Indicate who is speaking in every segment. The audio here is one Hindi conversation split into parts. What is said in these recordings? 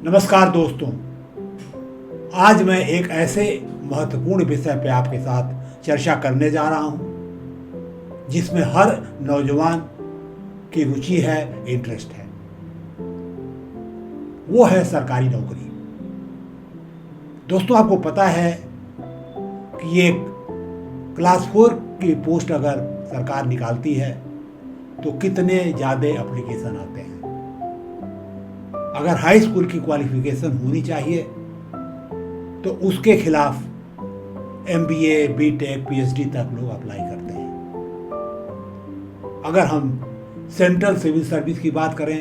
Speaker 1: नमस्कार दोस्तों, आज मैं एक ऐसे महत्वपूर्ण विषय पर आपके साथ चर्चा करने जा रहा हूं जिसमें हर नौजवान की रुचि है, इंटरेस्ट है। वो है सरकारी नौकरी। दोस्तों, आपको पता है कि ये क्लास 4 की पोस्ट अगर सरकार निकालती है तो कितने ज़्यादा एप्लीकेशन आते हैं। अगर हाई स्कूल की क्वालिफिकेशन होनी चाहिए तो उसके खिलाफ MBA, BTech, PhD तक लोग अप्लाई करते हैं। अगर हम सेंट्रल सिविल सर्विस की बात करें,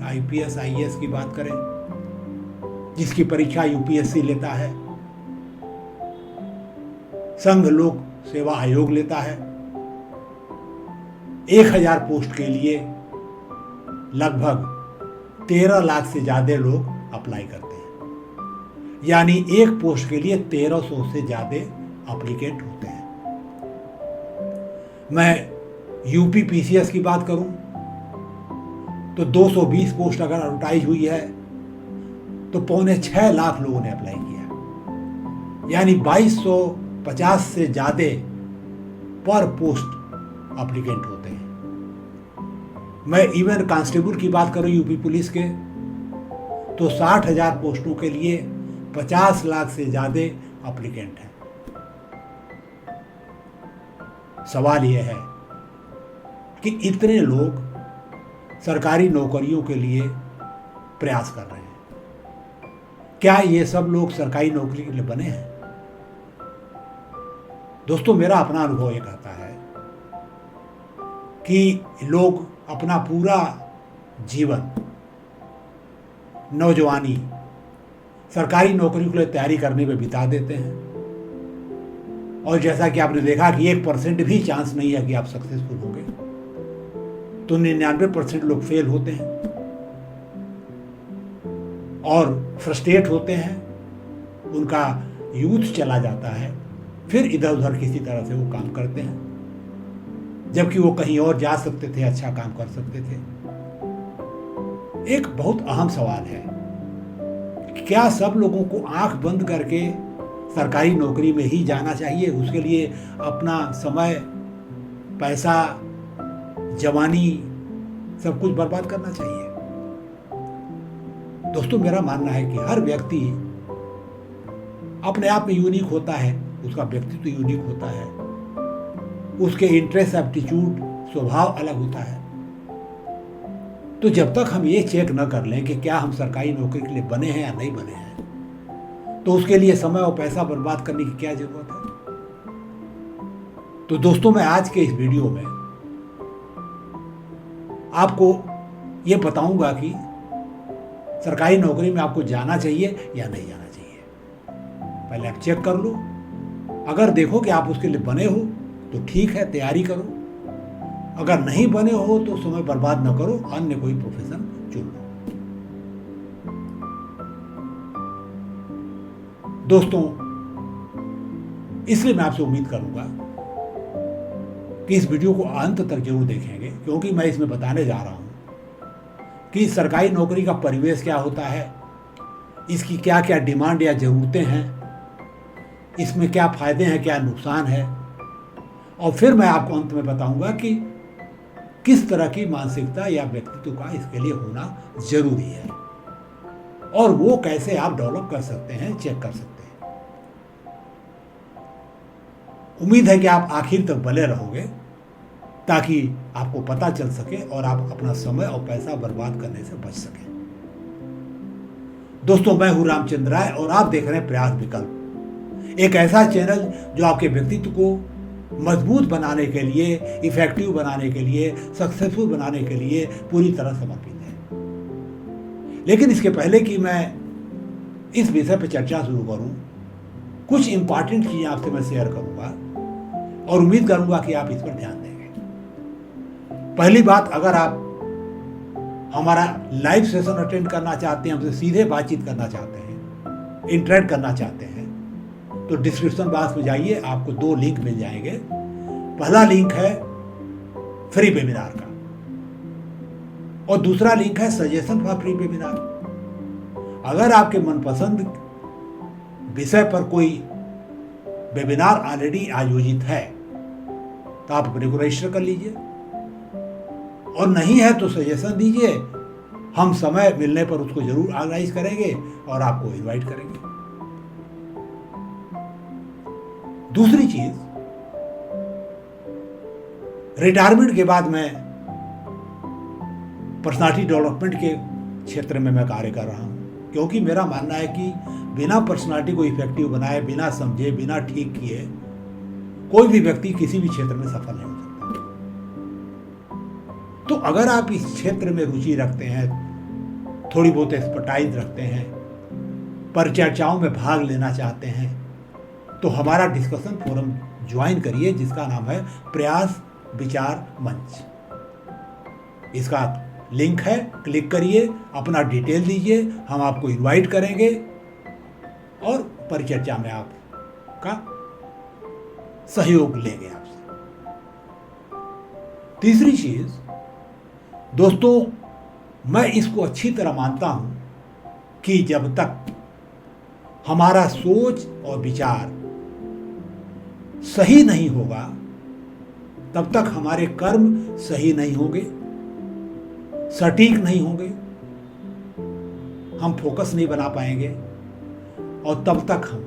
Speaker 1: IPS, IAS की बात करें, जिसकी परीक्षा UPSC लेता है, संघ लोक सेवा आयोग लेता है, 1000 पोस्ट के लिए लगभग 13 लाख से ज़्यादा लोग अप्लाई करते हैं। यानी एक पोस्ट के लिए 1300 से ज़्यादा एप्लीकेंट होते हैं। मैं UP PCS की बात करूं तो 220 पोस्ट अगर एडवर्टाइज हुई है तो 5.25 लाख लोगों ने अप्लाई किया, यानी 2250 से ज़्यादा पर पोस्ट एप्लीकेंट होते हैं। मैं इवन कांस्टेबल की बात करूं UP पुलिस के तो 60,000 पोस्टों के लिए 50 लाख से ज़्यादा एप्लीकेंट हैं। सवाल यह है कि इतने लोग सरकारी नौकरियों के लिए प्रयास कर रहे हैं, क्या ये सब लोग सरकारी नौकरी के लिए बने हैं? दोस्तों, मेरा अपना अनुभव ये कहता है कि लोग अपना पूरा जीवन, नौजवानी सरकारी नौकरी के लिए तैयारी करने में बिता देते हैं। और जैसा कि आपने देखा कि 1% भी चांस नहीं है कि आप सक्सेसफुल होंगे, तो 99% लोग फेल होते हैं और फ्रस्ट्रेट होते हैं। उनका यूथ चला जाता है, फिर इधर उधर किसी तरह से वो काम करते हैं, जबकि वो कहीं और जा सकते थे, अच्छा काम कर सकते थे। एक बहुत अहम सवाल है, क्या सब लोगों को आंख बंद करके सरकारी नौकरी में ही जाना चाहिए? उसके लिए अपना समय, पैसा, जवानी सब कुछ बर्बाद करना चाहिए? दोस्तों, मेरा मानना है कि हर व्यक्ति अपने आप में यूनिक होता है, उसका व्यक्तित्व यूनिक होता है, उसके इंटरेस्ट, एप्टीट्यूड, स्वभाव अलग होता है। तो जब तक हम ये चेक न कर लें कि क्या हम सरकारी नौकरी के लिए बने हैं या नहीं बने हैं, तो उसके लिए समय और पैसा बर्बाद करने की क्या जरूरत है? तो दोस्तों, मैं आज के इस वीडियो में आपको ये बताऊंगा कि सरकारी नौकरी में आपको जाना चाहिए या नहीं जाना चाहिए। पहले आप चेक कर लो। अगर देखो कि आप उसके लिए बने हो तो ठीक है, तैयारी करो। अगर नहीं बने हो तो समय बर्बाद न करो, अन्य कोई प्रोफेशन चुन लो। दोस्तों, इसलिए मैं आपसे उम्मीद करूंगा कि इस वीडियो को अंत तक जरूर देखेंगे, क्योंकि मैं इसमें बताने जा रहा हूं कि सरकारी नौकरी का परिवेश क्या होता है, इसकी क्या क्या डिमांड या जरूरतें हैं, इसमें क्या फायदे हैं, क्या नुकसान है, और फिर मैं आपको अंत में बताऊंगा कि किस तरह की मानसिकता या व्यक्तित्व का इसके लिए होना जरूरी है और वो कैसे आप डेवलप कर सकते हैं, चेक कर सकते हैं। उम्मीद है कि आप आखिर तक बने रहोगे ताकि आपको पता चल सके और आप अपना समय और पैसा बर्बाद करने से बच सकें। दोस्तों, मैं हूं रामचंद्र राय और आप देख रहे हैं प्रयास विकल्प, एक ऐसा चैनल जो आपके व्यक्तित्व को मजबूत बनाने के लिए, इफेक्टिव बनाने के लिए, सक्सेसफुल बनाने के लिए पूरी तरह समर्पित है। लेकिन इसके पहले कि मैं इस विषय पर चर्चा शुरू करूं, कुछ इंपॉर्टेंट चीजें आपसे मैं शेयर करूंगा और उम्मीद करूंगा कि आप इस पर ध्यान देंगे। पहली बात, अगर आप हमारा लाइव सेशन अटेंड करना चाहते हैं, हमसे सीधे बातचीत करना चाहते हैं, इंटरेक्ट करना चाहते हैं, तो डिस्क्रिप्शन बॉक्स में जाइए, आपको 2 लिंक मिल जाएंगे। पहला लिंक है फ्री वेबिनार का और दूसरा लिंक है सजेशन फॉर फ्री वेबिनार। अगर आपके मनपसंद विषय पर कोई वेबिनार ऑलरेडी आयोजित है तो आप अपने को रजिस्टर कर लीजिए, और नहीं है तो सजेशन दीजिए, हम समय मिलने पर उसको जरूर ऑर्गेनाइज करेंगे और आपको इनवाइट करेंगे। दूसरी चीज, रिटायरमेंट के बाद मैं पर्सनालिटी डेवलपमेंट के क्षेत्र में मैं कार्य कर रहा हूं, क्योंकि मेरा मानना है कि बिना पर्सनालिटी को इफेक्टिव बनाए, बिना समझे, बिना ठीक किए कोई भी व्यक्ति किसी भी क्षेत्र में सफल नहीं हो सकता। तो अगर आप इस क्षेत्र में रुचि रखते हैं, थोड़ी बहुत एक्सपर्टाइज रखते हैं, परिचर्चाओं में भाग लेना चाहते हैं, तो हमारा डिस्कशन फोरम ज्वाइन करिए जिसका नाम है प्रयास विचार मंच। इसका लिंक है, क्लिक करिए, अपना डिटेल दीजिए, हम आपको इनवाइट करेंगे और परिचर्चा में आपका सहयोग लेंगे आपसे। तीसरी चीज दोस्तों, मैं इसको अच्छी तरह मानता हूं कि जब तक हमारा सोच और विचार सही नहीं होगा तब तक हमारे कर्म सही नहीं होंगे, सटीक नहीं होंगे, हम फोकस नहीं बना पाएंगे, और तब तक हम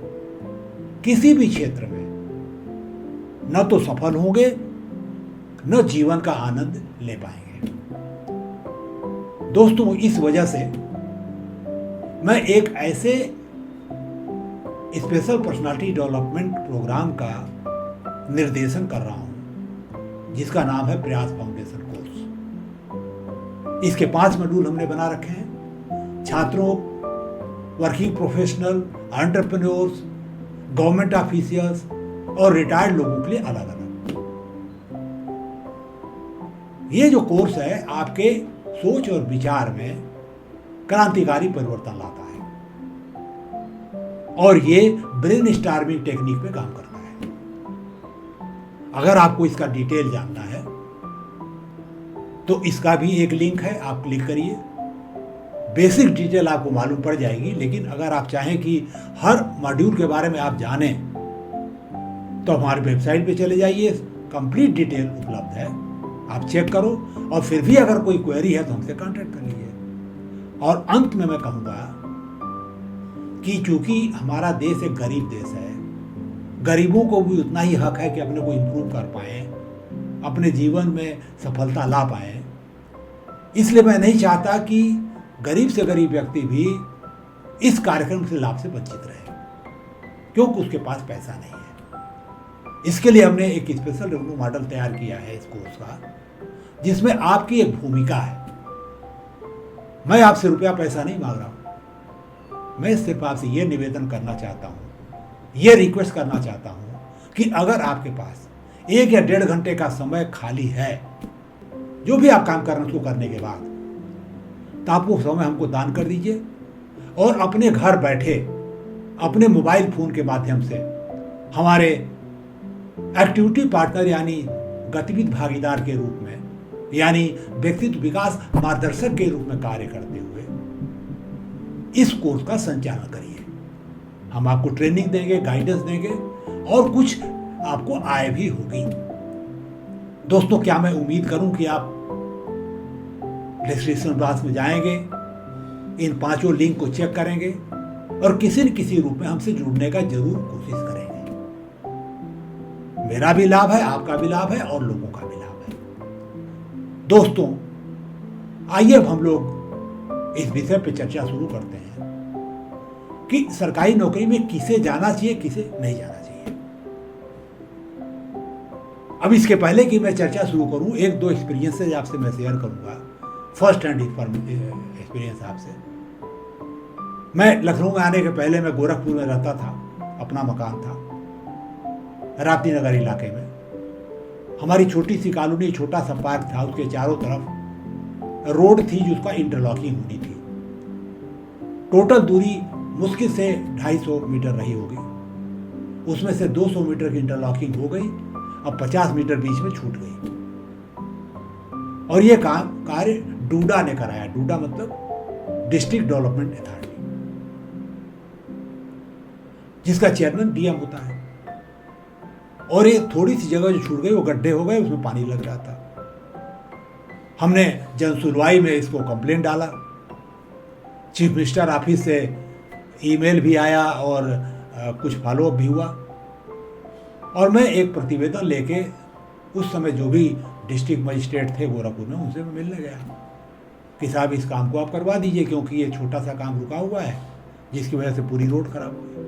Speaker 1: किसी भी क्षेत्र में न तो सफल होंगे न जीवन का आनंद ले पाएंगे। दोस्तों, इस वजह से मैं एक ऐसे स्पेशल पर्सनालिटी डेवलपमेंट प्रोग्राम का निर्देशन कर रहा हूं जिसका नाम है प्रयास फाउंडेशन कोर्स। इसके 5 मॉड्यूल हमने बना रखे हैं। छात्रों, working professional, entrepreneurs, government officials और रिटायर्ड लोगों के लिए अलग अलग। ये जो कोर्स है आपके सोच और विचार में क्रांतिकारी परिवर्तन लाता है और ये ब्रेन स्टार्मिंग टेक्निक पे काम करता है। अगर आपको इसका डिटेल जानना है तो इसका भी एक लिंक है, आप क्लिक करिए, बेसिक डिटेल आपको मालूम पड़ जाएगी। लेकिन अगर आप चाहें कि हर मॉड्यूल के बारे में आप जानें तो हमारी वेबसाइट पे चले जाइए, कंप्लीट डिटेल उपलब्ध है, आप चेक करो, और फिर भी अगर कोई क्वेरी है तो हमसे कांटेक्ट कर लीजिए। और अंत में मैं कहूँगा कि चूंकि हमारा देश एक गरीब देश है, गरीबों को भी उतना ही हक है कि अपने को इम्प्रूव कर पाएं, अपने जीवन में सफलता ला पाएं। इसलिए मैं नहीं चाहता कि गरीब से गरीब व्यक्ति भी इस कार्यक्रम से लाभ से वंचित रहे, क्योंकि उसके पास पैसा नहीं है। इसके लिए हमने एक स्पेशल रेवेन्यू मॉडल तैयार किया है इस कोर्स का, जिसमें आपकी एक भूमिका है। मैं आपसे रुपया पैसा नहीं मांग रहा हूं, मैं सिर्फ आपसे ये निवेदन करना चाहता हूं, ये रिक्वेस्ट करना चाहता हूं कि अगर आपके पास 1 या 1.5 घंटे का समय खाली है, जो भी आप काम कर रहे हैं उसको करने के बाद, तो आप वो समय हमको दान कर दीजिए और अपने घर बैठे अपने मोबाइल फोन के माध्यम से हमारे एक्टिविटी पार्टनर यानी गतिविधि भागीदार के रूप में, यानी व्यक्तित्व विकास मार्गदर्शक के रूप में कार्य करते हुए इस कोर्स का संचालन करिए। हम आपको ट्रेनिंग देंगे, गाइडेंस देंगे और कुछ आपको आय भी होगी। दोस्तों, क्या मैं उम्मीद करूं कि आप डिस्क्रिप्शन बॉक्स में जाएंगे, इन 5 लिंक को चेक करेंगे और किसी न किसी रूप में हमसे जुड़ने का जरूर कोशिश करेंगे। मेरा भी लाभ है, आपका भी लाभ है और लोगों का भी लाभ है। दोस्तों, आइए अब हम लोग इस विषय पर चर्चा शुरू करते हैं कि सरकारी नौकरी में किसे जाना चाहिए, किसे नहीं जाना चाहिए। अब इसके पहले कि मैं चर्चा शुरू करूं, 1-2 एक्सपीरियंसेस आपसे मैं शेयर करूंगा, फर्स्ट हैंड एक्सपीरियंस आपसे। मैं लखनऊ में आने के पहले मैं गोरखपुर में रहता था, अपना मकान था राप्ती नगर इलाके में। हमारी छोटी सी कॉलोनी, छोटा सा पार्क था, उसके चारों तरफ रोड थी जिसका इंटरलॉकिंग होनी थी। टोटल दूरी मुश्किल से 250 मीटर रही होगी, उसमें से 200 मीटर की इंटरलॉकिंग हो गई, अब 50 मीटर बीच में छूट गई। और ये कार्य डूडा ने कराया। डूडा मतलब डिस्ट्रिक्ट डेवलपमेंट अथॉरिटी। जिसका चेयरमैन डीएम होता है। और ये थोड़ी सी जगह जो छूट गई वो गड्ढे हो गए, उसमें पानी लग रहा था। हमने जन सुनवाई में इसको कंप्लेंट डाला, चीफ मिनिस्टर ऑफिस से ईमेल भी आया और कुछ फॉलोअप भी हुआ। और मैं एक प्रतिवेदन लेके उस समय जो भी डिस्ट्रिक्ट मजिस्ट्रेट थे गोरखपुर में, उनसे मैं मिलने गया कि साहब इस काम को आप करवा दीजिए, क्योंकि ये छोटा सा काम रुका हुआ है जिसकी वजह से पूरी रोड खराब हो गई।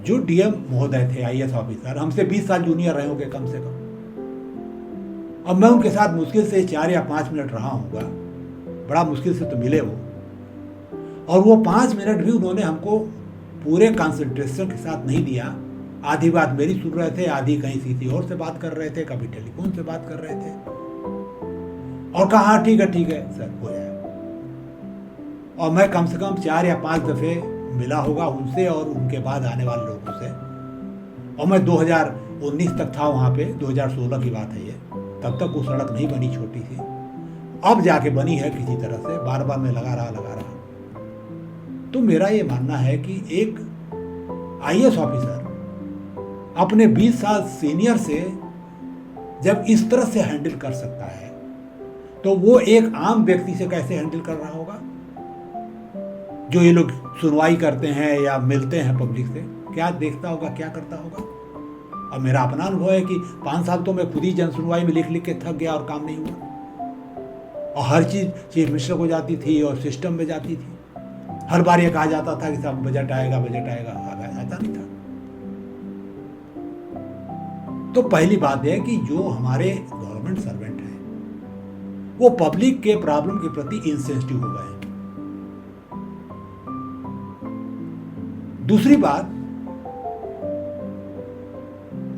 Speaker 1: जो डीएम महोदय थे, आईएएस ऑफिसर, हमसे 20 साल जूनियर रहे होंगे कम से कम। अब मैं उनके साथ मुश्किल से 4 या 5 मिनट रहा हूँगा, बड़ा मुश्किल से तो मिले वो। और वो 5 मिनट भी उन्होंने हमको पूरे कंसंट्रेशन के साथ नहीं दिया। आधी बात मेरी सुन रहे थे, आधी कहीं किसी और से बात कर रहे थे, कभी टेलीफोन से बात कर रहे थे। और कहा हाँ ठीक है सर, हो जाएगा। और मैं कम से कम 4 या 5 दफ़े मिला होगा उनसे और उनके बाद आने वाले लोगों से। और मैं 2019 तक था वहाँ पे, 2016 की बात है ये। तब तक वो सड़क नहीं बनी, छोटी सी, अब जाके बनी है किसी तरह से। बार बार मैं लगा रहा। तो मेरा ये मानना है कि एक आईएएस ऑफिसर अपने 20 साल सीनियर से जब इस तरह से हैंडल कर सकता है, तो वो एक आम व्यक्ति से कैसे हैंडल कर रहा होगा? जो ये लोग सुनवाई करते हैं या मिलते हैं पब्लिक से, क्या देखता होगा, क्या करता होगा? अब मेरा अपना अनुभव है कि 5 साल तो मैं खुद ही जन सुनवाई में लिख के थक गया और काम नहीं हुआ। और हर चीज़ चीफ मिनिस्टर को जाती थी और सिस्टम में जाती थी। हर बार ये कहा जाता था कि साहब बजट आएगा, आता नहीं था। तो पहली बात है कि जो हमारे गवर्नमेंट सर्वेंट हैं वो पब्लिक के प्रॉब्लम के प्रति इंसेंसिटिव हो गए हैं। दूसरी बात,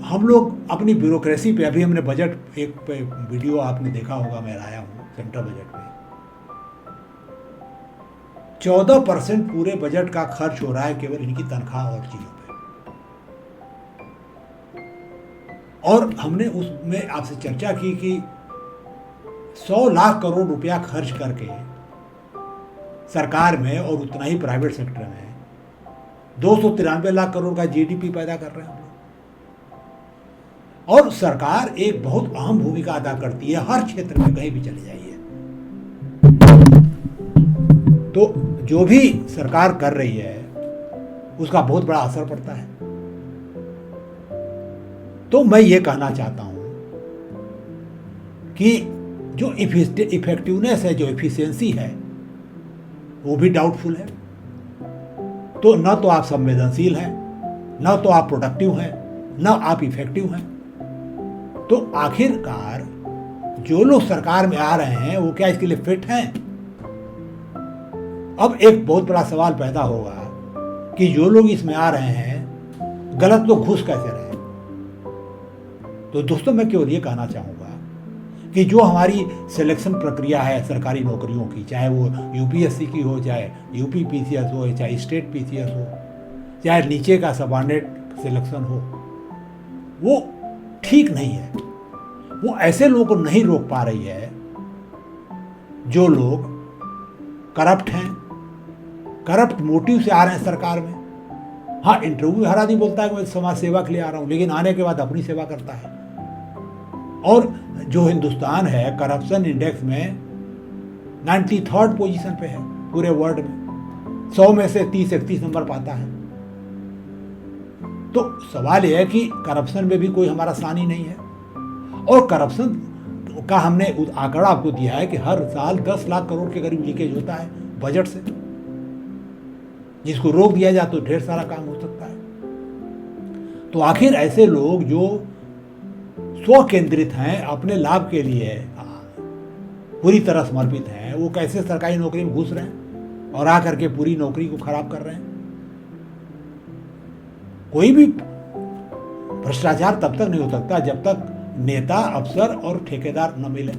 Speaker 1: हम लोग अपनी ब्यूरोक्रेसी पे, अभी हमने बजट एक पे वीडियो आपने देखा होगा, मैं लाया हूं सेंट्रल बजट पे 14% पूरे बजट का खर्च हो रहा है केवल इनकी तनख्वाह और चीजों पे। और हमने उसमें आपसे चर्चा की कि 100 लाख करोड़ रुपया खर्च करके सरकार में और उतना ही प्राइवेट सेक्टर में 293 लाख करोड़ का जीडीपी पैदा कर रहे हैं हम लोग। और सरकार एक बहुत अहम भूमिका अदा करती है हर क्षेत्र में, कहीं भी चले जाइए। तो जो भी सरकार कर रही है उसका बहुत बड़ा असर पड़ता है। तो मैं ये कहना चाहता हूं कि जो इफेक्टिवनेस है, जो एफिशिएंसी है, वो भी डाउटफुल है। तो न तो आप संवेदनशील हैं, न तो आप प्रोडक्टिव हैं, न आप इफेक्टिव हैं। तो आखिरकार जो लोग सरकार में आ रहे हैं वो क्या इसके लिए फिट हैं? अब एक बहुत बड़ा सवाल पैदा होगा कि जो लोग इसमें आ रहे हैं गलत लोग घुस कैसे रहे? तो दोस्तों, मैं केवल ये कहना चाहूँगा कि जो हमारी सिलेक्शन प्रक्रिया है सरकारी नौकरियों की, चाहे वो यूपीएससी की हो, चाहे यूपी पीसीएस हो, चाहे स्टेट पीसीएस हो, चाहे नीचे का सबऑर्डिनेट सिलेक्शन हो, वो ठीक नहीं है। वो ऐसे लोगों को नहीं रोक पा रही है जो लोग करप्ट हैं, करप्ट मोटिव से आ रहे हैं सरकार में। हाँ, इंटरव्यू हर आदमी बोलता है कि मैं समाज सेवा के लिए आ रहा हूँ, लेकिन आने के बाद अपनी सेवा करता है। और जो हिंदुस्तान है करप्शन इंडेक्स में 93rd पोजीशन पे है पूरे वर्ल्ड में, 100 में से 30-31 नंबर पाता है। तो सवाल यह है कि करप्शन में भी कोई हमारा सानी नहीं है। और करप्शन का हमने आंकड़ा आपको दिया है कि हर साल 10 लाख करोड़ के करीब लीकेज होता है बजट से, जिसको रोक दिया जाए तो ढेर सारा काम हो सकता है। तो आखिर ऐसे लोग जो स्व केंद्रित हैं, अपने लाभ के लिए पूरी तरह समर्पित हैं, वो कैसे सरकारी नौकरी में घुस रहे हैं और आकर के पूरी नौकरी को खराब कर रहे हैं? कोई भी भ्रष्टाचार तब तक नहीं हो सकता जब तक नेता, अफसर और ठेकेदार न मिले।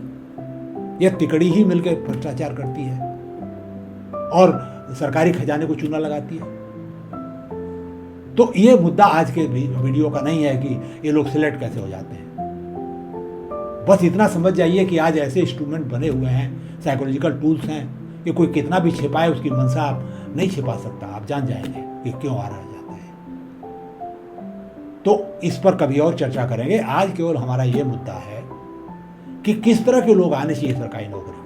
Speaker 1: यह तिकड़ी ही मिलकर भ्रष्टाचार करती है और सरकारी खजाने को चूना लगाती है। तो ये मुद्दा आज के वीडियो का नहीं है कि ये लोग सिलेक्ट कैसे हो जाते हैं। बस इतना समझ जाइए कि आज ऐसे इंस्ट्रूमेंट बने हुए हैं, साइकोलॉजिकल टूल्स हैं कि कोई कितना भी छिपाए उसकी मंशा नहीं छिपा सकता, आप जान जाएंगे कि क्यों आ रहा जाता है। तो इस पर कभी और चर्चा करेंगे। आज केवल हमारा ये मुद्दा है कि किस तरह के लोग आने चाहिए सरकारी नौकरी में।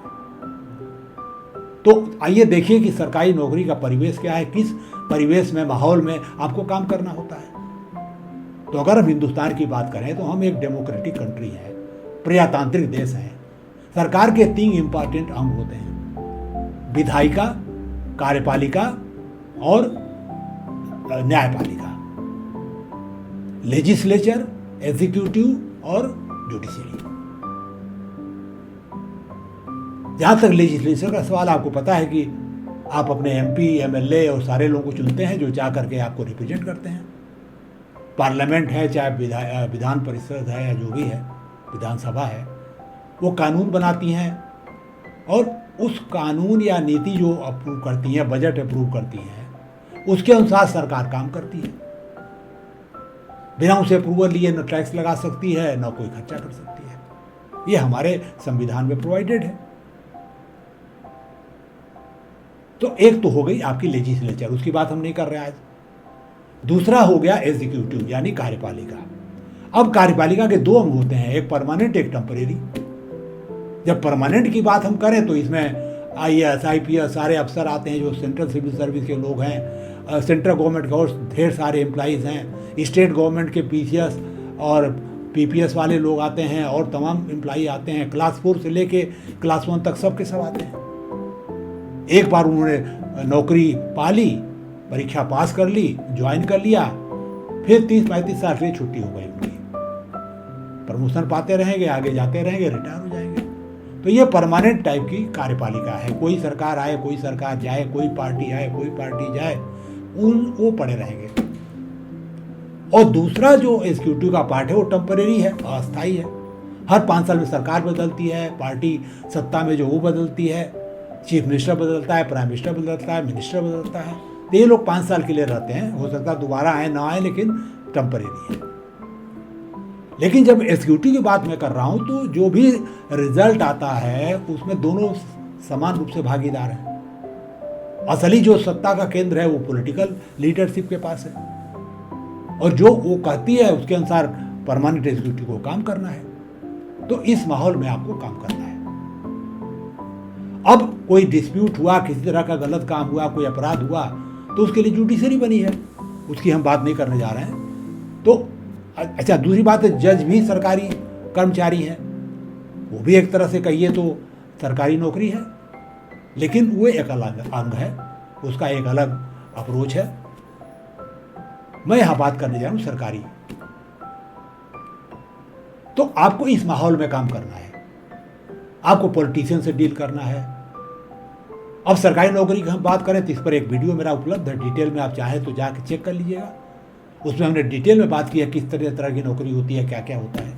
Speaker 1: तो आइए देखिए कि सरकारी नौकरी का परिवेश क्या है, किस परिवेश में, माहौल में आपको काम करना होता है। तो अगर हम हिंदुस्तान की बात करें तो हम एक डेमोक्रेटिक कंट्री है, प्रजातांत्रिक देश है। सरकार के 3 इंपॉर्टेंट अंग होते हैं: विधायिका, कार्यपालिका और न्यायपालिका। लेजिस्लेचर, एग्जीक्यूटिव और जुडिशरी। जहां तक लेजिस्लेचर का सवाल, आपको पता है कि आप अपने एमपी, एमएलए और सारे लोगों को चुनते हैं जो जा करके आपको रिप्रेजेंट करते हैं। पार्लियामेंट है, चाहे विधान परिषद है या जो भी है, विधानसभा है, वो कानून बनाती हैं और उस कानून या नीति जो अप्रूव करती हैं, बजट अप्रूव करती हैं, उसके अनुसार सरकार काम करती है। बिना उसे अप्रूवल लिए न टैक्स लगा सकती है, न कोई खर्चा कर सकती है। ये हमारे संविधान में प्रोवाइडेड है। तो एक तो हो गई आपकी लेजिस्लेचर, उसकी बात हम नहीं कर रहे आज। दूसरा हो गया एग्जीक्यूटिव यानी कार्यपालिका। अब कार्यपालिका के 2 अंग होते हैं, एक परमानेंट, एक टेम्परेरी। जब परमानेंट की बात हम करें तो इसमें आईएएस, आईपीएस सारे अफसर आते हैं जो सेंट्रल सिविल सर्विस के लोग हैं, सेंट्रल गवर्नमेंट के और ढेर सारे एम्प्लॉइज़ हैं, स्टेट गवर्नमेंट के पीसीएस और पीपीएस वाले लोग आते हैं और तमाम एम्प्लॉई आते हैं। क्लास 4 से लेके क्लास 1 तक सबके सब आते हैं। एक बार उन्होंने नौकरी पा ली, परीक्षा पास कर ली, ज्वाइन कर लिया, फिर 30-35 साल से छुट्टी हो गई उनकी। प्रमोशन पाते रहेंगे, आगे जाते रहेंगे, रिटायर हो जाएंगे। तो ये परमानेंट टाइप की कार्यपालिका है। कोई सरकार आए, कोई सरकार जाए, कोई पार्टी आए, कोई पार्टी जाए, वो पड़े रहेंगे। और दूसरा जो एग्जीक्यूटिव का पार्ट है वो टेम्परेरी है, अस्थायी है। हर 5 साल में सरकार बदलती है, पार्टी सत्ता में जो वो बदलती है, चीफ मिनिस्टर बदलता है, प्राइम मिनिस्टर बदलता है, मिनिस्टर बदलता है। तो ये लोग 5 साल के लिए रहते हैं, हो सकता है दोबारा आए ना आए, लेकिन टेम्परेरी है। लेकिन जब एग्जीक्यूटिव की बात मैं कर रहा हूं तो जो भी रिजल्ट आता है उसमें दोनों समान रूप से भागीदार हैं। असली जो सत्ता का केंद्र है वो पॉलिटिकल लीडरशिप के पास है, और जो वो कहती है उसके अनुसार परमानेंट एग्जीक्यूटिव को काम करना है। तो इस माहौल में आपको काम करना है। अब कोई डिस्प्यूट हुआ, किसी तरह का गलत काम हुआ, कोई अपराध हुआ, तो उसके लिए जुडिशरी बनी है, उसकी हम बात नहीं करने जा रहे हैं। तो अच्छा, दूसरी बात है, जज भी सरकारी कर्मचारी हैं, वो भी एक तरह से कहिए तो सरकारी नौकरी है, लेकिन वो एक अलग अंग है, उसका एक अलग अप्रोच है। मैं यहां बात करने जा रहा हूं सरकारी। तो आपको इस माहौल में काम करना है, आपको पॉलिटिशियन से डील करना है। अब सरकारी नौकरी की हम बात करें तो इस पर एक वीडियो मेरा उपलब्ध है, डिटेल में आप चाहें तो जाके चेक कर लीजिएगा। उसमें हमने डिटेल में बात की है किस तरह की नौकरी होती है, क्या क्या होता है।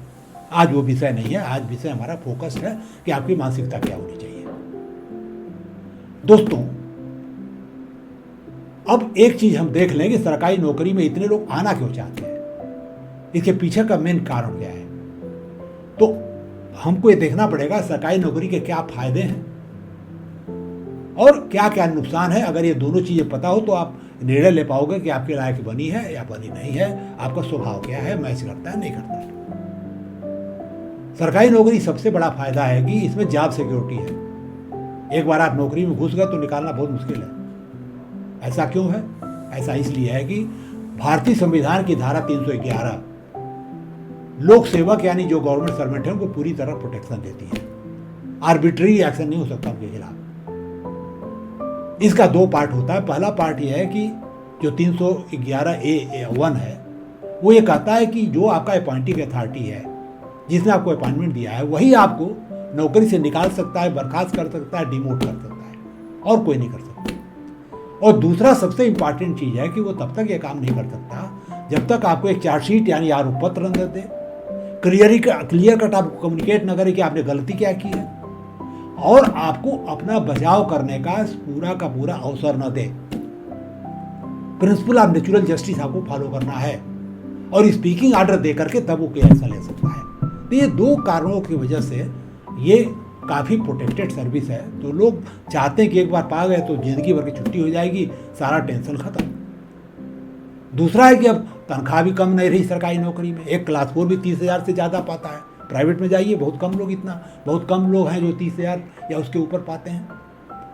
Speaker 1: आज वो विषय नहीं है, आज विषय हमारा फोकस है कि आपकी मानसिकता क्या होनी चाहिए। दोस्तों, अब एक चीज हम देख लें कि सरकारी नौकरी में इतने लोग आना क्यों चाहते हैं, इसके पीछे का मेन कारण क्या है। तो हमको ये देखना पड़ेगा सरकारी नौकरी के क्या फायदे हैं और क्या क्या नुकसान है। अगर ये दोनों चीजें पता हो तो आप निर्णय ले पाओगे कि आपके लायक बनी है या बनी नहीं है, आपका स्वभाव क्या है, मैच करता है नहीं करता है। सरकारी नौकरी सबसे बड़ा फायदा है कि इसमें जॉब सिक्योरिटी है। एक बार आप नौकरी में घुस गए तो निकालना बहुत मुश्किल है। ऐसा क्यों है? ऐसा इसलिए है कि भारतीय संविधान की धारा 311 लोक सेवक यानी जो गवर्नमेंट सर्वेंट है उनको पूरी तरह प्रोटेक्शन देती है। आर्बिट्री एक्शन नहीं हो सकता उनके खिलाफ। इसका 2 पार्ट होता है। पहला पार्ट यह है कि जो 311A1 है वो ये कहता है कि जो आपका अपॉइंटिंग अथॉरिटी है, जिसने आपको अपॉइंटमेंट दिया है, वही आपको नौकरी से निकाल सकता है, बर्खास्त कर सकता है, डिमोट कर सकता है, और कोई नहीं कर सकता। और दूसरा सबसे इंपॉर्टेंट चीज है कि वो तब तक ये काम नहीं कर सकता जब तक आपको एक चार्जशीट यानी आरोप पत्र न दे, क्लियर कट आपको कम्युनिकेट न करे कि आपने गलती क्या की है, और आपको अपना बचाव करने का पूरा अवसर न दे। प्रिंसिपल ऑफ नेचुरल जस्टिस आपको फॉलो करना है, और स्पीकिंग ऑर्डर दे करके तब वो केस ले सकता है। तो ये 2 कारणों की वजह से ये काफ़ी प्रोटेक्टेड सर्विस है, तो लोग चाहते हैं कि एक बार पा गए तो ज़िंदगी भर की छुट्टी हो जाएगी, सारा टेंशन ख़त्म। दूसरा है कि अब तनख्वाह भी कम नहीं रही सरकारी नौकरी में। एक क्लास 4 भी 30,000 से ज़्यादा पाता है। प्राइवेट में जाइए, बहुत कम लोग हैं जो 30,000 या उसके ऊपर पाते हैं।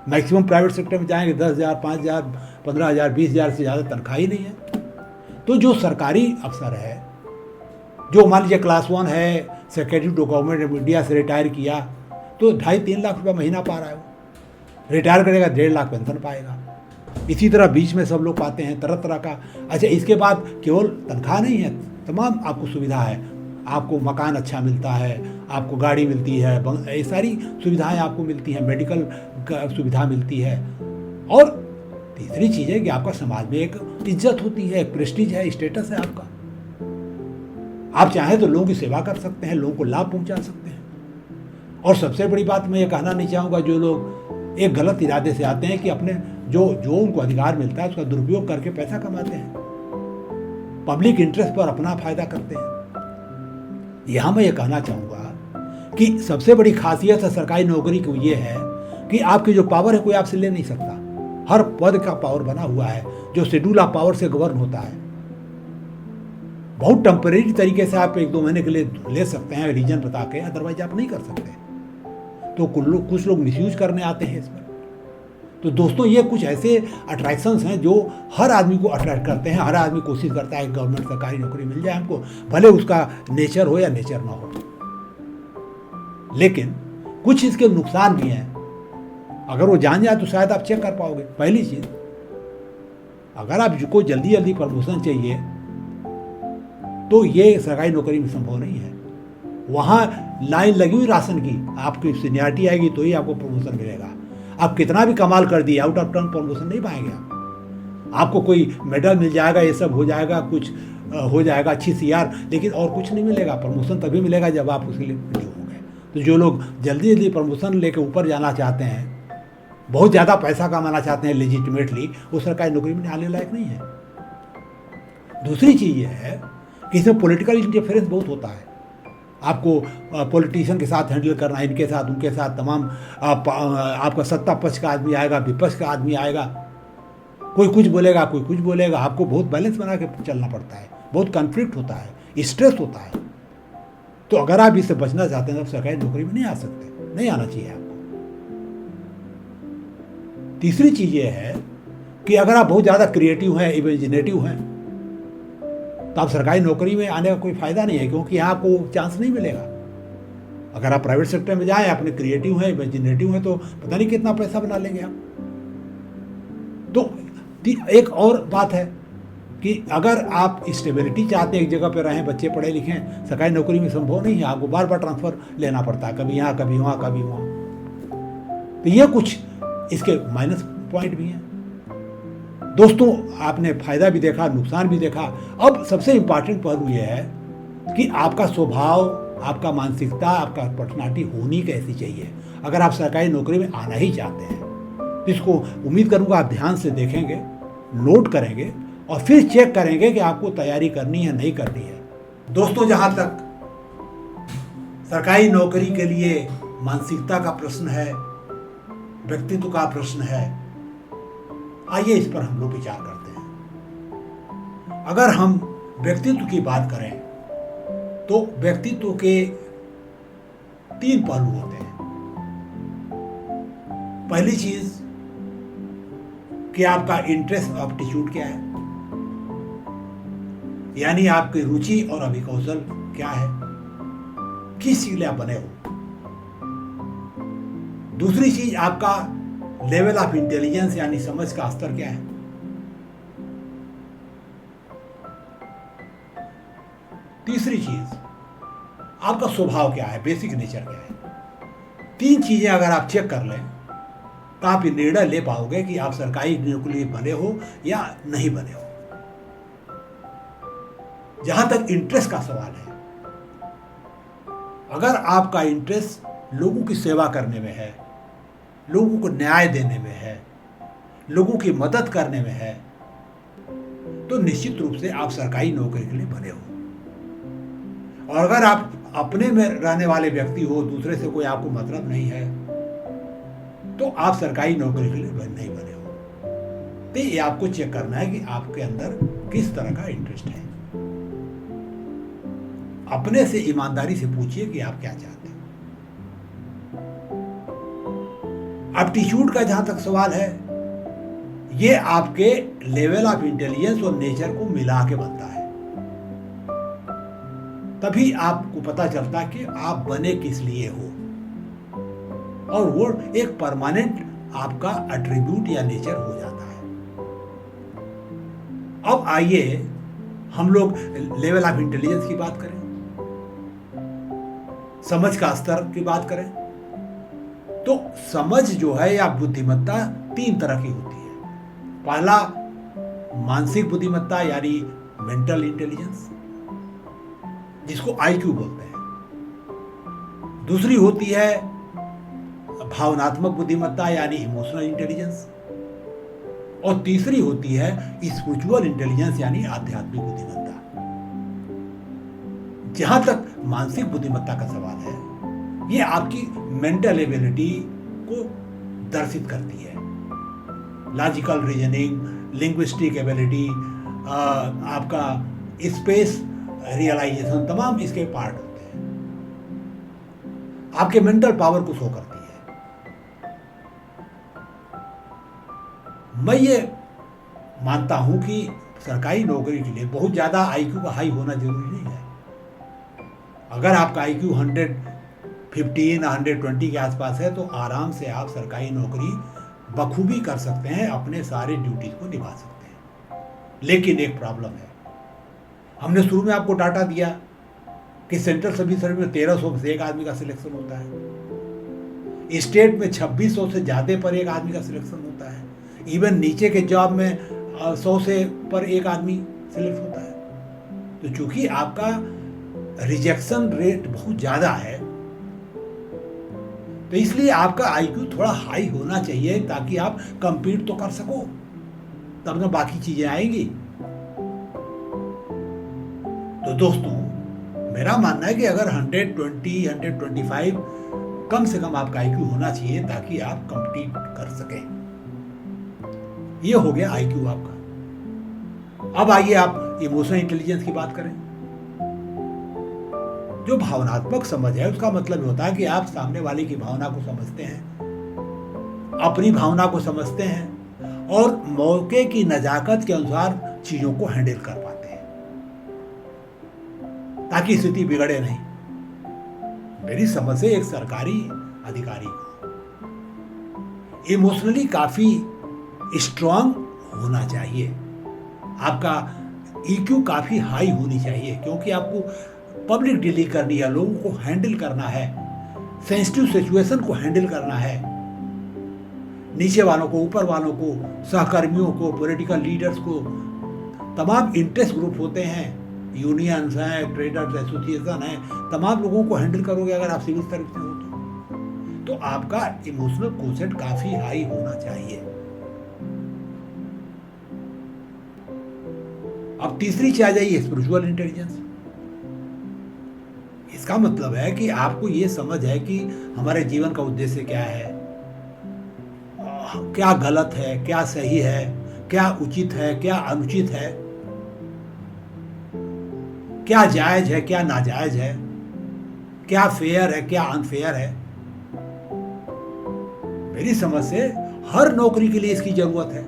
Speaker 1: मैक्सिमम प्राइवेट सेक्टर में जाएंगे 10,000, 5,000, 15,000, 20,000 से ज़्यादा तनख्वाह ही नहीं है। तो जो सरकारी अफसर है, जो मान लीजिए क्लास 1 है, secretary to government of India से रिटायर किया, तो 2.5-3 लाख रुपये महीना पा रहा है वो। रिटायर करेगा 1.5 लाख पेंशन पाएगा। इसी तरह बीच में सब लोग पाते हैं तरह तरह का। अच्छा, इसके बाद केवल तनख्वाह नहीं है, तमाम आपको सुविधा है। आपको मकान अच्छा मिलता है, आपको गाड़ी मिलती है, ये सारी सुविधाएं आपको मिलती हैं, मेडिकल सुविधा मिलती है। और तीसरी चीज़ है कि आपका समाज में एक इज्जत होती है, एक प्रेस्टीज है, स्टेटस है आपका। आप चाहें तो लोगों की सेवा कर सकते हैं, लोगों को लाभ पहुंचा सकते हैं। और सबसे बड़ी बात मैं ये कहना नहीं चाहूँगा, जो लोग एक गलत इरादे से आते हैं कि अपने जो उनको अधिकार मिलता है उसका दुरुपयोग करके पैसा कमाते हैं, पब्लिक इंटरेस्ट पर अपना फायदा करते हैं। यहाँ मैं ये कहना चाहूँगा कि सबसे बड़ी खासियत है सरकारी नौकरी की ये है कि आपकी जो पावर है कोई आपसे ले नहीं सकता। हर पद का पावर बना हुआ है जो शेड्यूल ऑफ पावर से गवर्न होता है। बहुत टेम्परेरी तरीके से आप 1-2 महीने के लिए ले सकते हैं रीजन बता के, अदरवाइज आप नहीं कर सकते। तो कुछ लोग मिसयूज करने आते हैं इस पर। तो दोस्तों, ये कुछ ऐसे अट्रैक्शंस हैं जो हर आदमी को अट्रैक्ट करते हैं। हर आदमी कोशिश करता है कि गवर्नमेंट सरकारी नौकरी मिल जाए हमको, भले उसका नेचर हो या नेचर ना हो। लेकिन कुछ इसके नुकसान भी हैं। अगर वो जान जाए तो शायद आप चेक कर पाओगे। पहली चीज, अगर आपको जल्दी जल्दी प्रमोशन चाहिए तो ये सरकारी नौकरी में संभव नहीं है। वहाँ लाइन लगी हुई राशन की, आपकी सीनियरिटी आएगी तो ही आपको प्रमोशन मिलेगा। आप कितना भी कमाल कर दिए, आउट ऑफ टर्न प्रमोशन नहीं पाएंगे आप। आपको कोई मेडल मिल जाएगा, ये सब हो जाएगा, कुछ हो जाएगा अच्छी CR, लेकिन और कुछ नहीं मिलेगा। प्रमोशन तभी मिलेगा जब आप उसके लिए जो होंगे। तो जो लोग जल्दी जल्दी प्रमोशन लेके ऊपर जाना चाहते हैं, बहुत ज़्यादा पैसा कमाना चाहते हैं लेजिटिमेटली, वो सरकारी नौकरी में आने लायक नहीं है। दूसरी चीज़ ये है कि इसमें पॉलिटिकल इंटरफेरेंस बहुत होता है। आपको पॉलिटिशियन के साथ हैंडल करना, इनके साथ उनके साथ, तमाम आपका सत्ता पक्ष का आदमी आएगा, विपक्ष का आदमी आएगा, कोई कुछ बोलेगा, कोई कुछ बोलेगा। आपको बहुत बैलेंस बना के चलना पड़ता है, बहुत कॉन्फ्लिक्ट होता है, स्ट्रेस होता है। तो अगर आप इससे बचना चाहते हैं तो सरकारी नौकरी में नहीं आ सकते, नहीं आना चाहिए आपको। तीसरी चीज़ ये है कि अगर आप बहुत ज़्यादा क्रिएटिव हैं, इमेजिनेटिव हैं, तो आप सरकारी नौकरी में आने का कोई फ़ायदा नहीं है, क्योंकि यहाँ आपको चांस नहीं मिलेगा। अगर आप प्राइवेट सेक्टर में जाएं, अपने क्रिएटिव हैं, इमेजिनेटिव हैं, तो पता नहीं कितना पैसा बना लेंगे आप। तो एक और बात है कि अगर आप स्टेबिलिटी चाहते हैं, एक जगह पर रहें, बच्चे पढ़े लिखें, सरकारी नौकरी में संभव नहीं है। आपको बार बार ट्रांसफ़र लेना पड़ता है, कभी यहाँ, कभी वहाँ, कभी वहाँ। तो ये कुछ इसके माइनस पॉइंट भी हैं। दोस्तों, आपने फ़ायदा भी देखा, नुकसान भी देखा। अब सबसे इम्पॉर्टेंट पहलू ये है कि आपका स्वभाव, आपका मानसिकता, आपका पर्सनालिटी होनी कैसी चाहिए। अगर आप सरकारी नौकरी में आना ही चाहते हैं तो इसको उम्मीद करूँगा आप ध्यान से देखेंगे, नोट करेंगे और फिर चेक करेंगे कि आपको तैयारी करनी है नहीं करनी है। दोस्तों, जहाँ तक सरकारी नौकरी के लिए मानसिकता का प्रश्न है, व्यक्तित्व का प्रश्न है, आइए इस पर हम लोग विचार करते हैं। अगर हम व्यक्तित्व की बात करें तो व्यक्तित्व के 3 पहलू होते हैं। पहली चीज कि आपका इंटरेस्ट एप्टीट्यूड क्या है, यानी आपकी रुचि और अभिकौशल क्या है, किस चीज के लिए आप बने हो। दूसरी चीज आपका लेवल ऑफ इंटेलिजेंस यानी समझ का स्तर क्या है। तीसरी चीज आपका स्वभाव क्या है, बेसिक नेचर क्या है। 3 चीजें अगर आप चेक कर लें तो आप ये निर्णय ले पाओगे कि आप सरकारी नौकरी बने हो या नहीं बने हो। जहां तक इंटरेस्ट का सवाल है, अगर आपका इंटरेस्ट लोगों की सेवा करने में है, लोगों को न्याय देने में है, लोगों की मदद करने में है, तो निश्चित रूप से आप सरकारी नौकरी के लिए बने हो। और अगर अपने में रहने वाले व्यक्ति हो, दूसरे से कोई आपको मतलब नहीं है, तो आप सरकारी नौकरी के लिए नहीं बने हो। तो ये आपको चेक करना है कि आपके अंदर किस तरह का इंटरेस्ट है। अपने से ईमानदारी से पूछिए कि आप क्या चाहते हैं। एप्टीट्यूड का जहां तक सवाल है, ये आपके लेवल ऑफ इंटेलिजेंस और नेचर को मिला के बनता है। तभी आपको पता चलता कि आप बने किस लिए हो, और वो एक परमानेंट आपका एट्रीब्यूट या नेचर हो जाता है। अब आइए हम लोग लेवल ऑफ इंटेलिजेंस की बात करें, समझ का स्तर की बात करें। तो समझ जो है या बुद्धिमत्ता 3 तरह की होती है। पहला मानसिक बुद्धिमत्ता यानी मेंटल इंटेलिजेंस, जिसको आईक्यू बोलते हैं। दूसरी होती है भावनात्मक बुद्धिमत्ता यानी इमोशनल इंटेलिजेंस, और तीसरी होती है स्पिरिचुअल इंटेलिजेंस यानी आध्यात्मिक बुद्धिमत्ता। जहां तक मानसिक बुद्धिमत्ता का सवाल है, ये आपकी मेंटल एबिलिटी को दर्शित करती है। लॉजिकल रीजनिंग, लिंग्विस्टिक एबिलिटी, आपका स्पेस रियलाइजेशन, तमाम इसके पार्ट होते हैं। आपके मेंटल पावर को शो करती है। मैं ये मानता हूं कि सरकारी नौकरी के लिए बहुत ज्यादा आईक्यू का हाई होना जरूरी नहीं है। अगर आपका आईक्यू 115 या 120 के आसपास है, तो आराम से आप सरकारी नौकरी बखूबी कर सकते हैं, अपने सारे ड्यूटीज को निभा सकते हैं। लेकिन एक प्रॉब्लम है, हमने शुरू में आपको डाटा दिया कि सेंट्रल सिविल सर्विस में 1300 से एक आदमी का सिलेक्शन होता है, स्टेट में 2600 से ज़्यादा पर एक आदमी का सिलेक्शन होता है, इवन नीचे के जॉब में 100 से पर एक आदमी सिलेक्ट होता है। तो चूंकि आपका रिजेक्शन रेट बहुत ज़्यादा है, तो इसलिए आपका आईक्यू थोड़ा हाई होना चाहिए, ताकि आप कंपीट तो कर सको, तब ना बाकी चीजें आएंगी। तो दोस्तों, मेरा मानना है कि अगर 120, 125 कम से कम आपका आईक्यू होना चाहिए, ताकि आप कंपीट कर सकें। ये हो गया आईक्यू आपका। अब आइए आप इमोशनल इंटेलिजेंस की बात करें। जो भावनात्मक समझ है, उसका मतलब होता है कि आप सामने वाले की भावना को समझते हैं, अपनी भावना को समझते हैं, और मौके की नजाकत के अनुसार चीजों को हैंडल कर पाते हैं, ताकि स्थिति बिगड़े नहीं। मेरी समझ से एक सरकारी अधिकारी को इमोशनली काफी स्ट्रांग होना चाहिए, आपका ईक्यू काफी हाई होनी चाहिए, क्योंकि आपको पब्लिक डीलिंग करनी है, लोगों को हैंडल करना है, सेंसिटिव सिचुएशन को हैंडल करना है, नीचे वालों को, ऊपर वालों को, सहकर्मियों को, पॉलिटिकल लीडर्स को, तमाम इंटरेस्ट ग्रुप होते हैं, यूनियंस हैं, ट्रेडर्स एसोसिएशन हैं, तमाम लोगों को हैंडल करोगे अगर आप सिविल सर्विस में हो तो आपका इमोशनल कोशेंट काफी हाई होना चाहिए। अब तीसरी चीज आ जाइए स्पिरिचुअल इंटेलिजेंस। इसका मतलब है कि आपको ये समझ है कि हमारे जीवन का उद्देश्य क्या है, क्या गलत है, क्या सही है, क्या उचित है, क्या अनुचित है, क्या जायज है, क्या नाजायज है, क्या फेयर है, क्या अनफेयर है। मेरी समझ से हर नौकरी के लिए इसकी जरूरत है,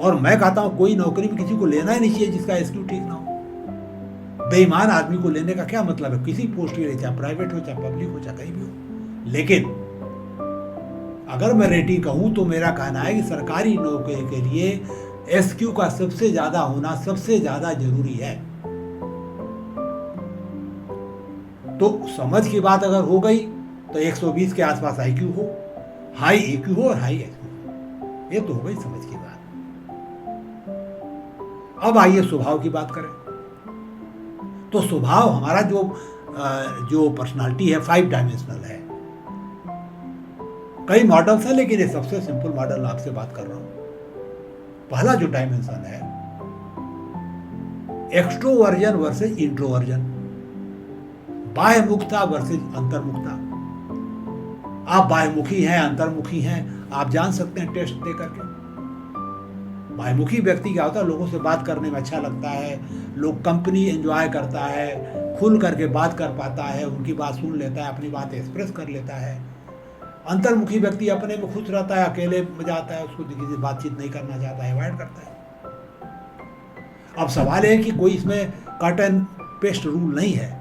Speaker 1: और मैं कहता हूं कोई नौकरी में किसी को लेना ही नहीं चाहिए जिसका एसक्यू ठीक ना हो। बेईमान आदमी को लेने का क्या मतलब है, किसी पोस्ट के लिए, चाहे प्राइवेट हो, चाहे पब्लिक हो, चाहे कहीं भी हो। लेकिन अगर मैं रेटिंग कहूं तो मेरा कहना है कि सरकारी नौकरी के लिए एसक्यू का सबसे ज्यादा होना सबसे ज्यादा जरूरी है। तो समझ की बात अगर हो गई तो 120 के आसपास आईक्यू हो, हाई ईक्यू हो और हाई एसक्यू, ये तो हो गई समझ की बात। अब आइए स्वभाव की बात करें। तो स्वभाव हमारा जो पर्सनालिटी है 5 डायमेंशनल है। कई मॉडल्स हैं, लेकिन ये सबसे सिंपल मॉडल आपसे बात कर रहा हूं। पहला जो डायमेंशन है एक्सट्रोवर्जन वर्सेस इंट्रोवर्जन। बाह्यमुखता वर्सेस अंतर्मुखता। आप बाह्यमुखी हैं, अंतर्मुखी हैं, आप जान सकते हैं टेस्ट दे करके। बाह्यमुखी व्यक्ति क्या होता है, लोगों से बात करने में अच्छा लगता है, लोग कंपनी एंजॉय करता है, खुल करके बात कर पाता है, उनकी बात सुन लेता है, अपनी बात एक्सप्रेस कर लेता है। अंतर्मुखी व्यक्ति अपने में खुश रहता है, अकेले में जाता है, उसको किसी से बातचीत नहीं करना चाहता है, अवॉइड करता है। अब सवाल है कि कोई इसमें कट एंड पेस्ट रूल नहीं है।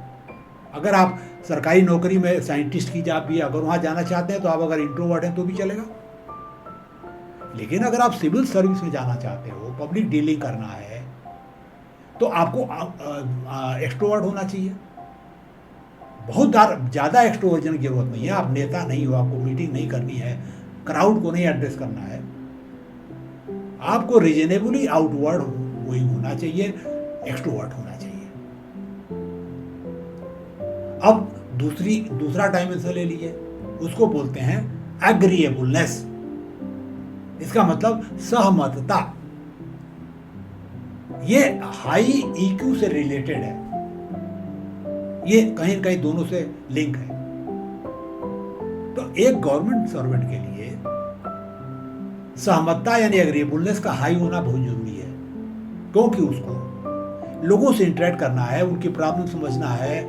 Speaker 1: अगर आप सरकारी नौकरी में साइंटिस्ट की जॉब भी अगर वहाँ जाना चाहते हैं तो आप अगर इंट्रोवर्ट हैं तो भी चलेगा। लेकिन अगर आप सिविल सर्विस में जाना चाहते हो, पब्लिक डीलिंग करना है, तो आपको एक्सट्रोवर्ट होना चाहिए। बहुत ज़्यादा एक्सट्रोवर्जन की जरूरत नहीं है। आप नेता नहीं हो, आपको मीटिंग नहीं करनी है, क्राउड को नहीं एड्रेस करना है। आपको रीजनेबली आउटवर्ड वही होना चाहिए, एक्सट्रोवर्ट होना चाहिए। अब दूसरा डायमेंशन ले लीजिए, उसको बोलते हैं एग्रीएबलनेस। इसका मतलब सहमतता। ये हाई ईक्यू से रिलेटेड है, ये कहीं न कहीं दोनों से लिंक है। तो एक गवर्नमेंट सर्वेंट के लिए सहमतता यानी एग्रीएबलनेस का हाई होना बहुत जरूरी है, क्योंकि उसको लोगों से इंटरेक्ट करना है, उनकी प्रॉब्लम समझना है,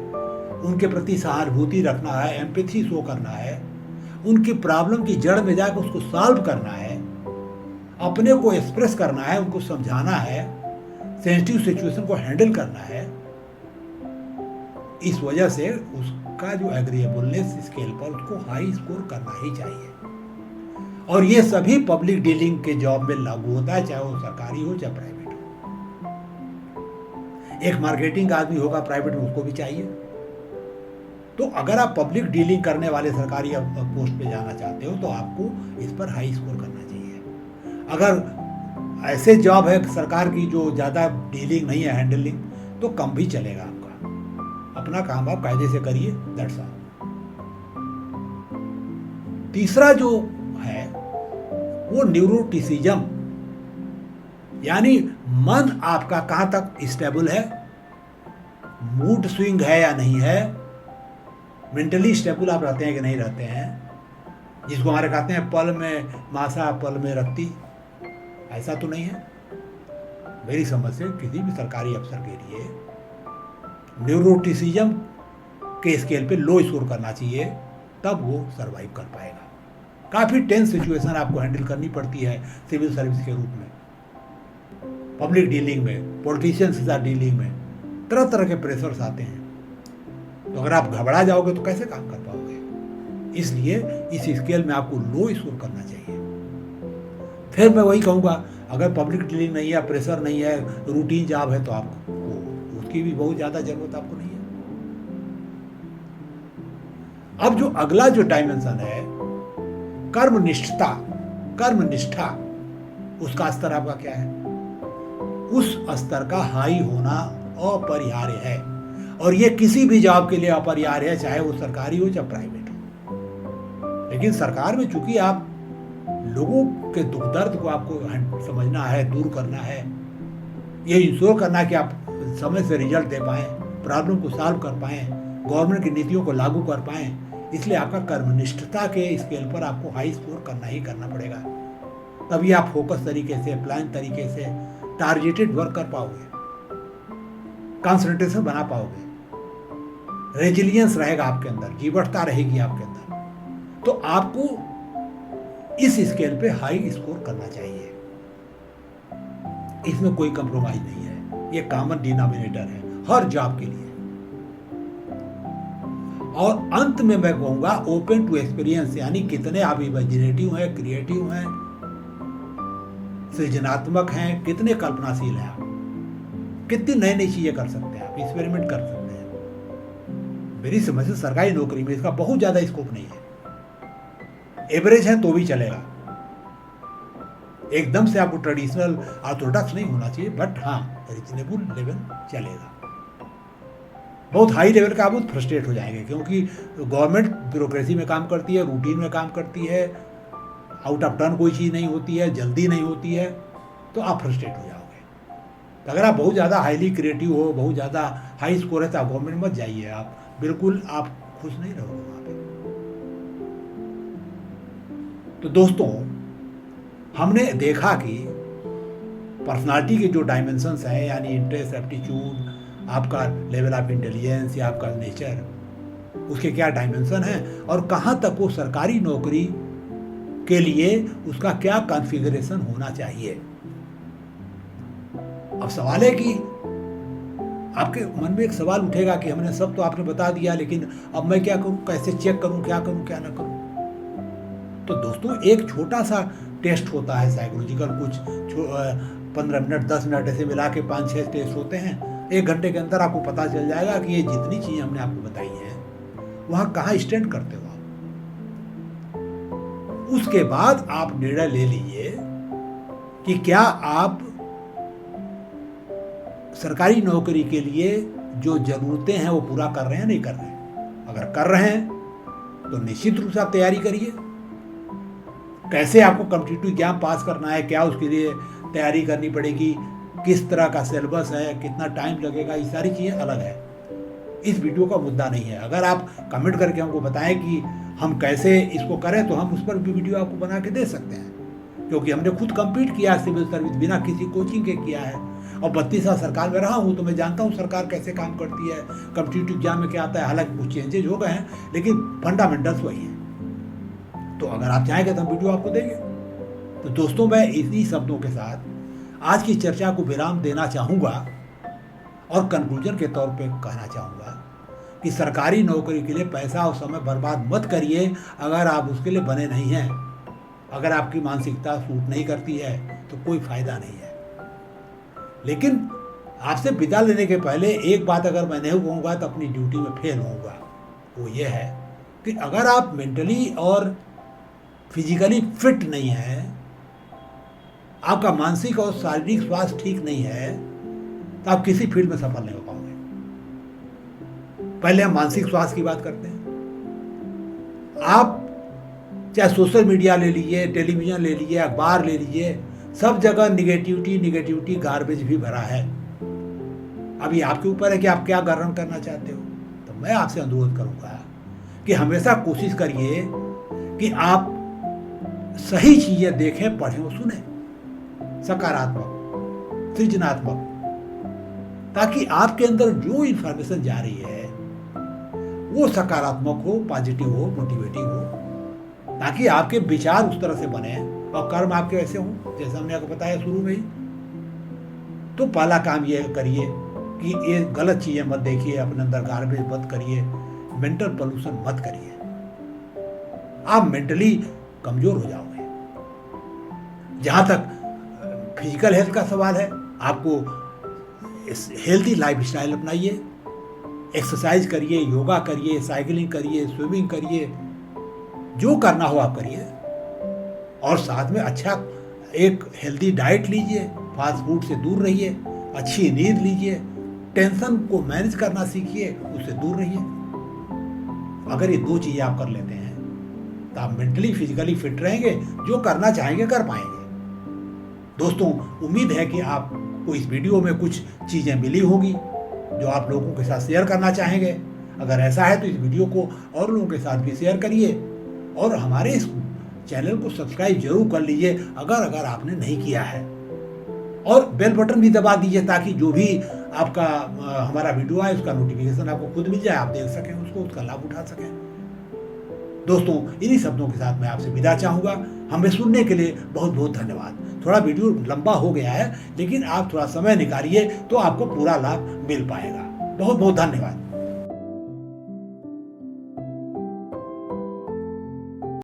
Speaker 1: उनके प्रति सहानुभूति रखना है, एम्पैथी शो करना है, उनकी प्रॉब्लम की जड़ में जाकर उसको सॉल्व करना है, अपने को एक्सप्रेस करना है, उनको समझाना है, सेंसिटिव सिचुएशन को हैंडल करना है। इस वजह से उसका जो एग्रीएबलनेस स्केल पर उसको हाई स्कोर करना ही चाहिए। और ये सभी पब्लिक डीलिंग के जॉब में लागू होता है, चाहे वो सरकारी हो चाहे प्राइवेट हो। एक मार्केटिंग आदमी होगा प्राइवेट में, उसको भी चाहिए। तो अगर आप पब्लिक डीलिंग करने वाले सरकारी पोस्ट पे जाना चाहते हो तो आपको इस पर हाई स्कोर करना चाहिए। अगर ऐसे जॉब है सरकार की जो ज़्यादा डीलिंग नहीं है, हैंडलिंग, तो कम भी चलेगा आपका। अपना काम आप कायदे से करिए, दैट्स ऑल। तीसरा जो है वो न्यूरोटिसिज्म, यानी मन आपका कहां तक स्टेबल है, मूड स्विंग है या नहीं है, मेंटली स्टेबल आप रहते हैं कि नहीं रहते हैं, जिसको हमारे कहते हैं पल में मासा पल में रखती, ऐसा तो नहीं है। मेरी समझ से किसी भी सरकारी अफसर के लिए न्यूरोटिसिज्म के स्केल पे लो स्कोर करना चाहिए, तब वो सरवाइव कर पाएगा। काफ़ी टेंस सिचुएशन आपको हैंडल करनी पड़ती है सिविल सर्विस के रूप में, पब्लिक डीलिंग में, पॉलिटिशियंस के साथ डीलिंग में तरह तरह के प्रेशर्स आते हैं। तो अगर आप घबरा जाओगे तो कैसे काम कर पाओगे। इसलिए इस स्केल में आपको लो स्कोर करना चाहिए। फिर मैं वही कहूँगा, अगर पब्लिक डीलिंग नहीं है, प्रेशर नहीं है, रूटीन जॉब है, तो आपको उसकी भी बहुत ज़्यादा जरूरत आपको नहीं है। अब जो अगला जो डायमेंशन है कर्मनिष्ठता, कर्मनिष्ठा, उसका स्तर आपका क्या है? उस स्तर का हाई होना अपरिहार्य है, और ये किसी भी जॉब के लिए अपरिहार्य है, चाहे वो सरकारी हो चाहे प्राइवेट हो। लेकिन सरकार में चूंकि आप लोगों के दुख दर्द को आपको समझना है, दूर करना है, ये इंश्योर करना कि आप समय से रिजल्ट दे पाएँ, प्रॉब्लम को सॉल्व कर पाएँ, गवर्नमेंट की नीतियों को लागू कर पाएँ, इसलिए आपका कर्मनिष्ठता के स्केल पर आपको हाई स्कोर करना ही करना पड़ेगा। तभी आप फोकस तरीके से, प्लान तरीके से टारगेटेड वर्क कर पाओगे, कंसंट्रेशन बना पाओगे, रेजिलियंस रहेगा आपके अंदर, जीवटता रहेगी आपके अंदर। तो आपको इस स्केल पे हाई स्कोर करना चाहिए, इसमें कोई कंप्रोमाइज नहीं है, ये कॉमन डिनोमिनेटर है हर जॉब के लिए। और अंत में मैं कहूंगा ओपन टू एक्सपीरियंस, यानी कितने आप इमेजिनेटिव हैं, क्रिएटिव हैं, सृजनात्मक हैं, कितने कल्पनाशील हैं आप, कितनी नई नई चीजें कर सकते हैं, आप एक्सपेरिमेंट कर सकते हैं। मेरी समझ से सरकारी नौकरी में इसका बहुत ज्यादा स्कोप नहीं है, एवरेज है तो भी चलेगा, एकदम से आपको ट्रेडिशनल ऑर्थोडॉक्स नहीं होना चाहिए, बट हाँ रीजनेबल लेवल चलेगा। बहुत हाई लेवल का आप बहुत फ्रस्ट्रेट हो जाएंगे, क्योंकि गवर्नमेंट ब्यूरोक्रेसी में काम करती है, रूटीन में काम करती है, आउट ऑफ टर्न कोई चीज़ नहीं होती है, जल्दी नहीं होती है, तो आप फ्रस्ट्रेट हो जाओगे। तो अगर आप बहुत ज़्यादा हाईली क्रिएटिव हो, बहुत ज़्यादा हाई स्कोर है, तो आप गवर्नमेंट मत जाइए, आप बिल्कुल आप खुश नहीं रहोगे वहाँ पे। तो दोस्तों, हमने देखा कि पर्सनालिटी के जो डायमेंशंस हैं, यानी इंटरेस्ट, एप्टीट्यूड, आपका लेवल ऑफ इंटेलिजेंस या आपका नेचर, उसके क्या डायमेंशन हैं और कहाँ तक वो सरकारी नौकरी के लिए उसका क्या कॉन्फ़िगरेशन होना चाहिए। अब सवाल है कि आपके मन में एक सवाल उठेगा कि हमने सब तो आपने बता दिया, लेकिन अब मैं क्या करूं, कैसे चेक करूं, क्या करूं क्या ना करूं। तो दोस्तों, एक छोटा सा टेस्ट होता है साइकोलॉजिकल, कुछ 15 मिनट 10 मिनट ऐसे मिला के 5-6 टेस्ट होते हैं। 1 घंटे के अंदर आपको पता चल जाएगा कि ये जितनी चीज़ें हमने आपको बताई हैं वहाँ कहाँ स्टैंड करते हो आप। उसके बाद आप निर्णय ले लीजिए कि क्या आप सरकारी नौकरी के लिए जो ज़रूरतें हैं वो पूरा कर रहे हैं, नहीं कर रहे हैं। अगर कर रहे हैं तो निश्चित रूप से आप तैयारी करिए। कैसे आपको कॉम्पिटिटिव एग्जाम पास करना है, क्या उसके लिए तैयारी करनी पड़ेगी, किस तरह का सिलेबस है, कितना टाइम लगेगा, ये सारी चीज़ें अलग है। इस वीडियो का मुद्दा नहीं है। अगर आप कमेंट करके हमको बताएं कि हम कैसे इसको करें तो हम उस पर भी वीडियो आपको बना के दे सकते हैं, क्योंकि हमने खुद कंप्लीट किया सिविल सर्विस, बिना किसी कोचिंग के किया है, और 32 साल सरकार में रहा हूँ, तो मैं जानता हूँ सरकार कैसे काम करती है, कॉम्पिटिटिव एग्जाम में क्या आता है। हालांकि कुछ चेंजेज हो गए हैं, लेकिन फंडामेंटल्स वही हैं। तो अगर आप चाहेंगे तो हम वीडियो आपको देंगे। तो दोस्तों, मैं इन्हीं शब्दों के साथ आज की चर्चा को विराम देना चाहूँगा और कंक्लूजन के तौर पे कहना चाहूँगा कि सरकारी नौकरी के लिए पैसा और समय बर्बाद मत करिए अगर आप उसके लिए बने नहीं हैं। अगर आपकी मानसिकता सूट नहीं करती है तो कोई फ़ायदा नहीं है। लेकिन आपसे विदा लेने के पहले एक बात अगर मैं नहीं कहूँगा तो अपनी ड्यूटी में फेल होऊंगा, वो ये है कि अगर आप मेंटली और फिजिकली फिट नहीं है, आपका मानसिक और शारीरिक स्वास्थ्य ठीक नहीं है, तो आप किसी फील्ड में सफल नहीं हो पाओगे। पहले हम मानसिक स्वास्थ्य की बात करते हैं। आप चाहे सोशल मीडिया ले लीजिए, टेलीविज़न ले लीजिए, अखबार ले लीजिए, सब जगह निगेटिविटी गार्बेज भी भरा है। अभी आपके ऊपर है कि आप क्या ग्रहण करना चाहते हो। तो मैं आपसे अनुरोध करूंगा कि हमेशा कोशिश करिए कि आप सही चीज़ें देखें, पढ़ें और सुनें, सकारात्मक, सृजनात्मक, ताकि आपके अंदर जो इंफॉर्मेशन जा रही है वो सकारात्मक हो, पॉजिटिव हो, मोटिवेटिंग हो, ताकि आपके विचार उस तरह से बने और कर्म आपके ऐसे हों जैसे हमने आपको बताया शुरू में ही। तो पहला काम ये करिए कि ये गलत चीज़ें मत देखिए, अपने अंदर गार्बेज मत करिए, मेंटल पोल्यूशन मत करिए, आप मेंटली कमज़ोर हो जाओगे। जहाँ तक फिजिकल हेल्थ का सवाल है, आपको हेल्थी लाइफस्टाइल अपनाइए, एक्सरसाइज करिए, योगा करिए, साइकिलिंग करिए, स्विमिंग करिए, जो करना हो आप करिए, और साथ में अच्छा एक हेल्दी डाइट लीजिए, फास्ट फूड से दूर रहिए, अच्छी नींद लीजिए, टेंशन को मैनेज करना सीखिए, उससे दूर रहिए। अगर ये 2 चीज़ें आप कर लेते हैं तो आप मेंटली फिजिकली फिट रहेंगे, जो करना चाहेंगे कर पाएंगे। दोस्तों, उम्मीद है कि आपको इस वीडियो में कुछ चीज़ें मिली होंगी जो आप लोगों के साथ शेयर करना चाहेंगे। अगर ऐसा है तो इस वीडियो को और लोगों के साथ भी शेयर करिए और हमारे इस चैनल को सब्सक्राइब जरूर कर लीजिए अगर आपने नहीं किया है, और बेल बटन भी दबा दीजिए ताकि जो भी आपका हमारा वीडियो आए उसका नोटिफिकेशन आपको खुद मिल जाए, आप देख सकें उसको, उसका लाभ उठा सकें। दोस्तों, इन्हीं शब्दों के साथ मैं आपसे विदा चाहूँगा। हमें सुनने के लिए बहुत बहुत धन्यवाद। थोड़ा वीडियो लंबा हो गया है, लेकिन आप थोड़ा समय निकालिए तो आपको पूरा लाभ मिल पाएगा। बहुत बहुत धन्यवाद।